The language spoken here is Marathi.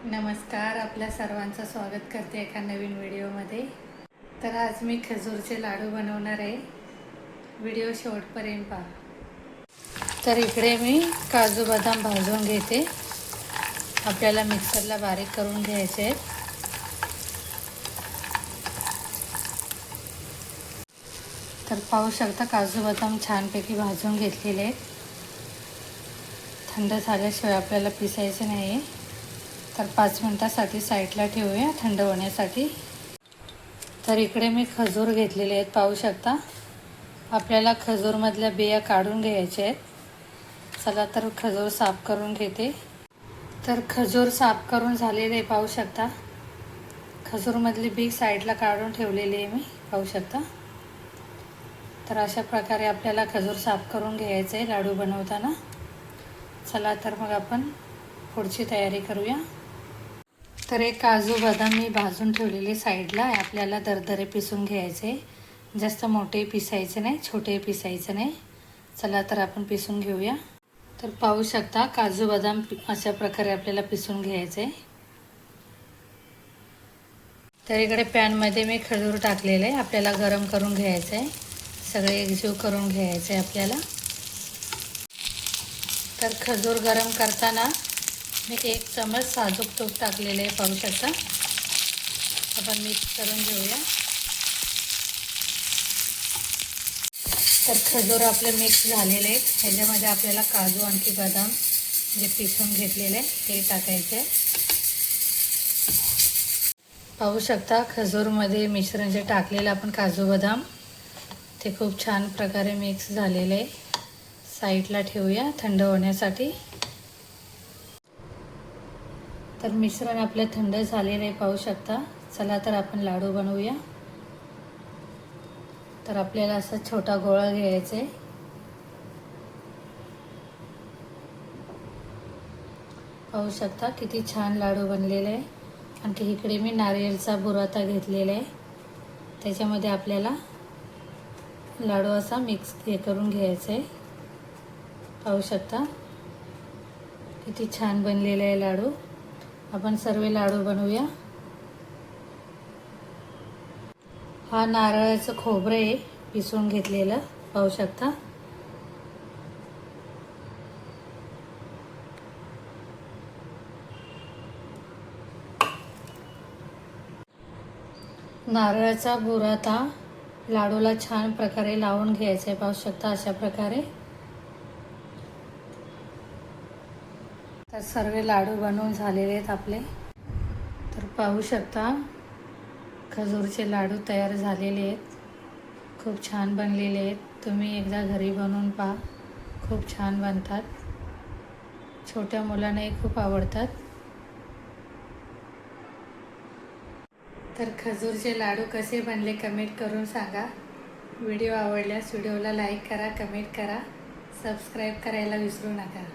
नमस्कार, आपल्या सर्वांचं स्वागत करते एका नवीन व्हिडिओमध्ये। तर आज मी खजूरचे लाडू बनवणार आहे। व्हिडिओ शेवटपर्यंत पहा। तर इकडे मी काजू बदाम भाजून घेते। आपल्याला मिक्सरला बारीक करून घ्यायचे आहेत। तर पाहू शकता काजू बदाम छानपैकी भाजून घेतलेले आहेत। थंड झाल्याशिवाय आपल्याला पिसायचे नाही। तर 5 मिनिटांसाठी साईडला ठेवूया थंड होण्यासाठी। तर इकडे मी खजूर घेतलेले आहेत, पाहू शकता। आपल्याला खजूरमधल्या बिया काढून घ्यायच्या आहेत। चला तर खजूर साफ करून घेते। तर खजूर साफ करून झालेले पाहू शकता। खजूरमधली बी साईडला काढून ठेवलेली आहे मी, पाहू शकता। तर अशा प्रकारे आपल्याला खजूर साफ करून घ्यायचे आहे लाडू बनवताना। चला तर मग आपण पुढची तयारी करूया। तर एक काजू बदाम मी भाजून ठेवलेले साईडला आहे। आपल्याला दरदरे पिसून घ्यायचे, जास्त मोठे पिसायचे नाही, छोटे पिसायचे नाही। चला तर आपण पिसून घेऊया। तर पाहू शकता काजू बदाम अशा प्रकारे आपल्याला पिसून घ्यायचे। तर इकडे पॅनमध्ये मी खजूर टाकलेले आहे, आपल्याला गरम करून घ्यायचे आहे। सगळे एकजीव करून घ्यायचे आपल्याला। तर खजूर गरम करताना मी 1 चमच साजूक तूप टाकलेले आहे, पाहू शकता। आपण मिक्स करून घेऊया। तर खजूर आपले मिक्स झालेले आहेत। ह्याच्यामध्ये आपल्याला काजू आणखी बदाम जे पिसून घेतलेले ते टाकायचे। पाहू शकता खजूरमध्ये मिश्रण जे टाकलेलं आपण काजू बदाम ते खूप छान प्रकारे मिक्स झालेले आहे। साईडला ठेवूया थंड होण्यासाठी। तर मिश्रण आपले थंड झालेले आहे, पाहू शकता। चला तर आपण लाडू बनवूया। तर आपल्याला असा छोटा गोळा घ्यायचा आहे। पाहू शकता किती छान लाडू बनलेले आहे। आणखी इकडे मी नारळाचा बुराता घेतलेला आहे, त्याच्यामध्ये आपल्याला लाडू असा मिक्स करून घ्यायचा आहे। पाहू शकता किती छान बनलेले आहे लाडू। आपण सर्व लाडू बनवूया। हा नारळाचं खोबरं आहे पिसून घेतलेलं, पाहू शकता। नारळाचा बुराता लाडूला छान प्रकारे लावून घ्यायचा आहे, पाहू शकता अशा प्रकारे। तर सर्व लाडू बनवून झालेले आहेत आपले। तर पाहू शकता खजूरचे लाडू तयार झालेले आहेत। खूप छान बनलेले आहेत। तुम्ही एकदा घरी बनवून पहा, खूप छान बनतात। छोट्या मुलांनाही खूप आवडतात। तर खजूरचे लाडू कसे बनले कमेंट करून सांगा। व्हिडिओ आवडल्यास व्हिडिओला लाईक करा, कमेंट करा, सबस्क्राईब करायला विसरू नका।